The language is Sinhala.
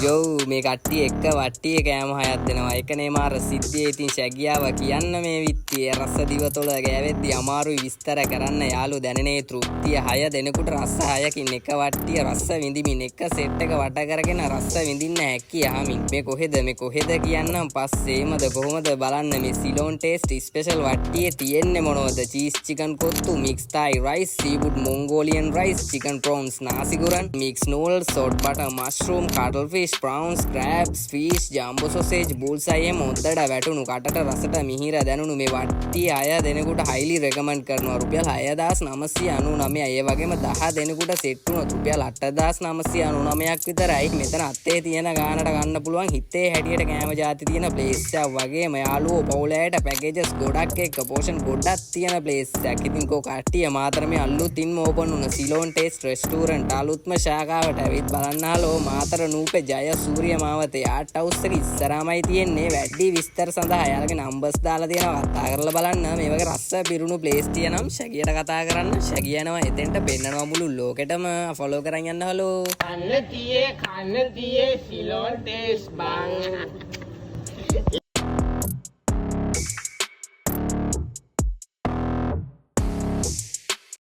යෝ මේ කට්ටිය එක්ක වට්ටිය කෑම හයක් දෙනවා. එකනේ මාර සිද්ධියේ ඉතින් ශැගියාව කියන්න මේ විත්තියේ රස දිවතොල ගෑවෙද්දි අමාරුයි විස්තර කරන්න යාළු දැනෙනේ තෘප්තිය 6 දෙනෙකුට රස 6කින් එක වට්ටිය රස විඳිමින් එක සෙට් එක වට කරගෙන රස විඳින්න හැකි යහමින් මේ කොහෙද කියන්නම් පස්සේමද කොහොමද බලන්න මේ සිලෝන් ටේස්ට් ස්පෙෂල් වට්ටියේ තියෙන්නේ මොනවද cheese chicken kottu mix Thai rice seafood Mongolian rice chicken prawns nasi goreng mixed noodles salt butter mushroom cuttlefish prawns crabs fish jumbo sausage bullseye මොද්දඩ වැටුණු කටට රසට මිහිර දැනුණු මේ වට්ටිය 6 දෙනෙකුට highly recommend කරනවා රුපියල් 6999 ඒ වගේම 10 දෙනෙකුට සෙට් වුණොත් රුපියල් 8999ක් විතරයි මෙතන අත්තේ තියෙන ගානට ගන්න පුළුවන් හිතේ හැටියට කෑම ಜಾති තියෙන ප්ලේස් එකක් වගේම යාළුවෝ පවුලයට පැකේජස් ගොඩක් එක්ක පෝෂන් ගොඩක් තියෙන ප්ලේස් එකක් ඉතින් කෝ කට්ටිය මාතරමේ අලුතින්ම ඕපන් වුණ සිලෝන් ටේස්ට් රෙස්ටෝරන්ට් අලුත්ම ශාඛාවට ඇවිත් බලන්නහලෝ මාතර නූපේ ජය සූර්ය මාවතේ ආට් හවුස් එක ඉස්සරහමයි තියෙන්නේ වැඩි විස්තර සඳහා යාළගේ නම්බර්ස් දාලා තියෙනවා කතා කරලා බලන්න මේ වගේ රස්ස පිරුණු ප්ලේස් තියෙනම් ශැගියට කතා කරන්න ශැගිය යනවා එතෙන්ට පෙන්නනවා මුළු ලෝකෙටම ෆලෝ කරන් යන්න හලෝ කන්න තියේ සිලෝන් ටේස්ට් බං